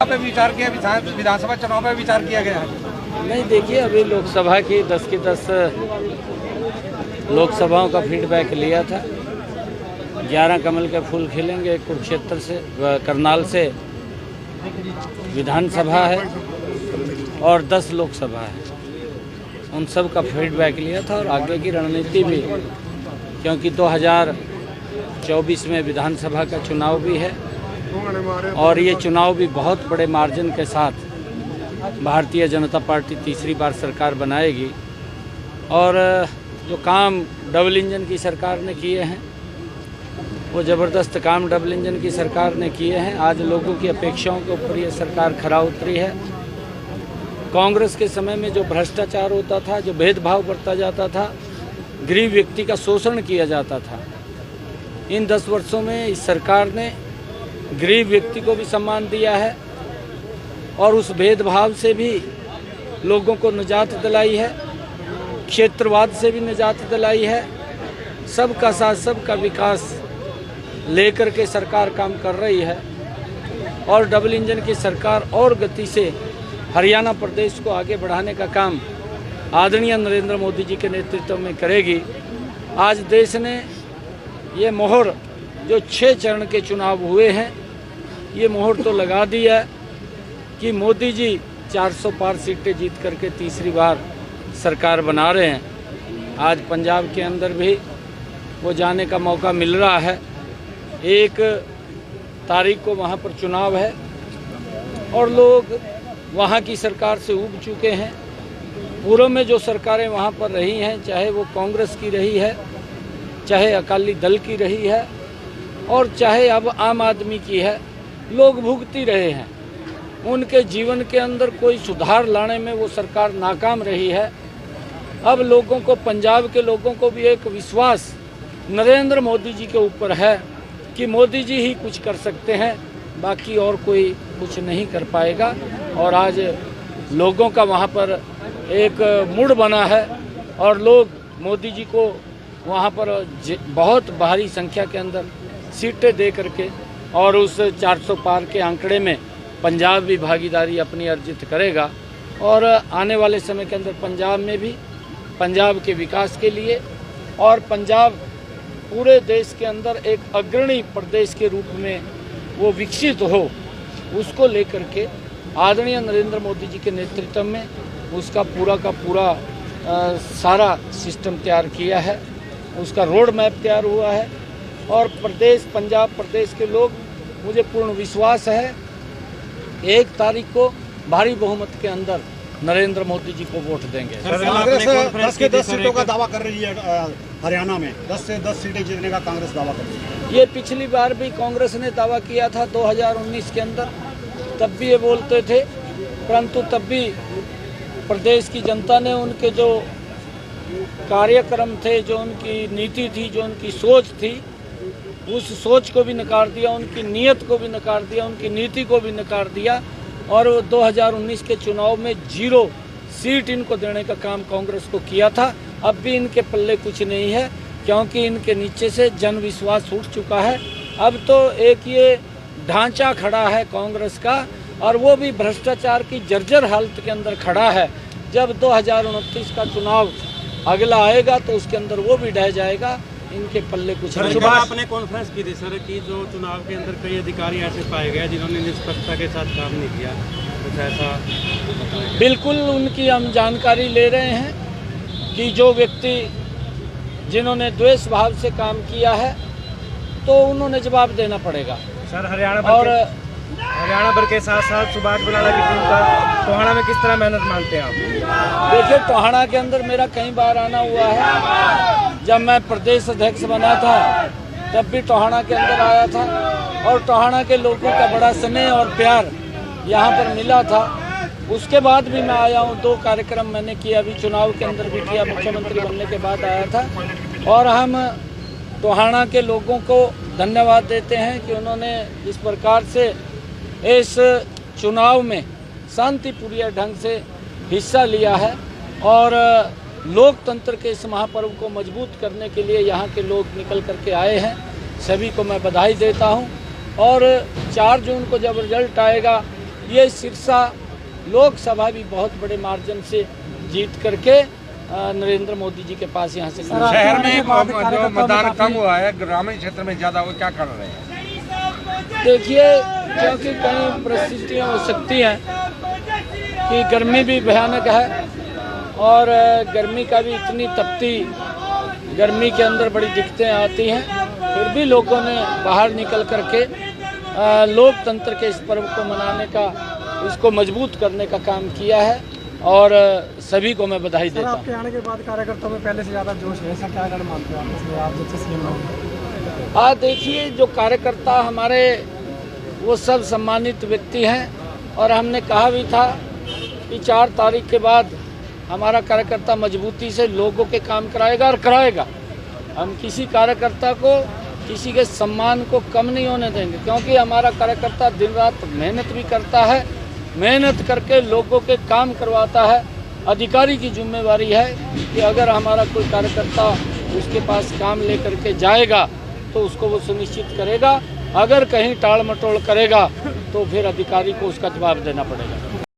पे विचार किया, विधानसभा चुनाव पे विचार किया गया है? नहीं, देखिए अभी लोकसभा की 10 की 10 लोकसभाओं का फीडबैक लिया था। 11 कमल के फूल खिलेंगे, कुरुक्षेत्र से करनाल से विधानसभा है और 10 लोकसभा है। उन सब का फीडबैक लिया था और आगे की रणनीति भी, क्योंकि 2024 में विधानसभा का चुनाव भी है और ये चुनाव भी बहुत बड़े मार्जिन के साथ भारतीय जनता पार्टी तीसरी बार सरकार बनाएगी। और जो काम डबल इंजन की सरकार ने किए हैं वो ज़बरदस्त काम डबल इंजन की सरकार ने किए हैं। आज लोगों की अपेक्षाओं के ऊपर ये सरकार खरा उतरी है। कांग्रेस के समय में जो भ्रष्टाचार होता था, जो भेदभाव बरता जाता था, गरीब व्यक्ति का शोषण किया जाता था, इन 10 वर्षों में इस सरकार ने गरीब व्यक्ति को भी सम्मान दिया है और उस भेदभाव से भी लोगों को निजात दिलाई है, क्षेत्रवाद से भी निजात दिलाई है। सबका साथ सबका विकास लेकर के सरकार काम कर रही है और डबल इंजन की सरकार और गति से हरियाणा प्रदेश को आगे बढ़ाने का काम आदरणीय नरेंद्र मोदी जी के नेतृत्व में करेगी। आज देश ने ये मोहर, जो 6 चरण के चुनाव हुए हैं, ये मोहर तो लगा दी है कि मोदी जी 400 पार सीटें जीत करके तीसरी बार सरकार बना रहे हैं। आज पंजाब के अंदर भी वो जाने का मौका मिल रहा है। 1 तारीख को वहाँ पर चुनाव है और लोग वहाँ की सरकार से ऊब चुके हैं। पूर्व में जो सरकारें वहाँ पर रही हैं, चाहे वो कांग्रेस की रही है, चाहे अकाली दल की रही है और चाहे अब आम आदमी की है, लोग भुगती रहे हैं। उनके जीवन के अंदर कोई सुधार लाने में वो सरकार नाकाम रही है। अब लोगों को, पंजाब के लोगों को भी एक विश्वास नरेंद्र मोदी जी के ऊपर है कि मोदी जी ही कुछ कर सकते हैं, बाकी और कोई कुछ नहीं कर पाएगा। और आज लोगों का वहाँ पर एक मूड बना है और लोग मोदी जी को वहाँ पर बहुत भारी संख्या के अंदर सीटें दे करके और उस 400 पार के आंकड़े में पंजाब भी भागीदारी अपनी अर्जित करेगा। और आने वाले समय के अंदर पंजाब में भी पंजाब के विकास के लिए और पंजाब पूरे देश के अंदर एक अग्रणी प्रदेश के रूप में वो विकसित हो, उसको लेकर के आदरणीय नरेंद्र मोदी जी के नेतृत्व में उसका पूरा का पूरा सारा सिस्टम तैयार किया है, उसका रोड मैप तैयार हुआ है। और प्रदेश, पंजाब प्रदेश के लोग, मुझे पूर्ण विश्वास है 1 तारीख को भारी बहुमत के अंदर नरेंद्र मोदी जी को वोट देंगे। कांग्रेस 10 के 10 सीटों का दावा कर रही है। हरियाणा में 10 से 10 सीटें जीतने का कांग्रेस दावा कर रही है। ये पिछली बार भी कांग्रेस ने दावा किया था 2019 के अंदर, तब भी ये बोलते थे, परंतु तब भी प्रदेश की जनता ने उनके जो कार्यक्रम थे, जो उनकी नीति थी, जो उनकी सोच थी, उस सोच को भी नकार दिया, उनकी नीयत को भी नकार दिया, उनकी नीति को भी नकार दिया। और 2019 के चुनाव में 0 सीट इनको देने का काम कांग्रेस को किया था। अब भी इनके पल्ले कुछ नहीं है, क्योंकि इनके नीचे से जन विश्वास उठ चुका है। अब तो एक ये ढांचा खड़ा है कांग्रेस का, और वो भी भ्रष्टाचार की जर्जर हालत के अंदर खड़ा है। जब 2029 का चुनाव अगला आएगा तो उसके अंदर वो भी ढह जाएगा। इनके पल्ले कुछ नहीं। सुबह आपने कॉन्फ्रेंस की थी सर कि जो चुनाव के अंदर कई अधिकारी ऐसे पाए गए जिन्होंने निष्पक्षता के साथ काम नहीं किया, कुछ ऐसा? बिल्कुल, उनकी हम जानकारी ले रहे हैं कि जो व्यक्ति जिन्होंने द्वेष भाव से काम किया है तो उन्होंने जवाब देना पड़ेगा। सर हरियाणा भर के साथ साथ सुभाष बराला की टीम का टोहाना में किस तरह मेहनत मानते हैं आप? देखिए, टोहाना के अंदर मेरा कई बार आना हुआ है। जब मैं प्रदेश अध्यक्ष बना था तब भी टोहाना के अंदर आया था और टोहाना के लोगों का बड़ा स्नेह और प्यार यहाँ पर मिला था। उसके बाद भी मैं आया हूँ, 2 कार्यक्रम मैंने किया, अभी चुनाव के अंदर भी किया, मुख्यमंत्री बनने के बाद आया था। और हम टोहाना के लोगों को धन्यवाद देते हैं कि उन्होंने इस प्रकार से इस चुनाव में शांतिपूर्ण ढंग से हिस्सा लिया है और लोकतंत्र के इस महापर्व को मजबूत करने के लिए यहाँ के लोग निकल करके आए हैं। सभी को मैं बधाई देता हूँ और 4 जून को जब रिजल्ट आएगा ये सिरसा लोकसभा भी बहुत बड़े मार्जिन से जीत करके नरेंद्र मोदी जी के पास यहाँ से शहर में जो मतदान कम हुआ है, ग्रामीण क्षेत्र में ज्यादा, वो क्या कारण रहे हैं? देखिए, क्योंकि कई परिस्थितियाँ हो सकती हैं कि गर्मी भी भयानक है और गर्मी का भी इतनी तपती गर्मी के अंदर बड़ी दिक्कतें आती हैं, फिर भी लोगों ने बाहर निकल करके लोकतंत्र के इस पर्व को मनाने का, इसको मजबूत करने का काम किया है और सभी को मैं बधाई देता हूँ। आपके आने के बाद कार्यकर्ताओं में पहले से ज़्यादा जोश है, ऐसा क्या कारण मानते हैं आप जब से सीएम बने? देखिए, जो कार्यकर्ता हमारे वो सब सम्मानित व्यक्ति हैं और हमने कहा भी था कि 4 तारीख के बाद हमारा कार्यकर्ता मजबूती से लोगों के काम कराएगा और कराएगा। हम किसी कार्यकर्ता को, किसी के सम्मान को कम नहीं होने देंगे, क्योंकि हमारा कार्यकर्ता दिन रात मेहनत भी करता है, मेहनत करके लोगों के काम करवाता है। अधिकारी की जिम्मेवारी है कि अगर हमारा कोई कार्यकर्ता उसके पास काम लेकर के जाएगा तो उसको वो सुनिश्चित करेगा, अगर कहीं टाल मटोल करेगा तो फिर अधिकारी को उसका जवाब देना पड़ेगा।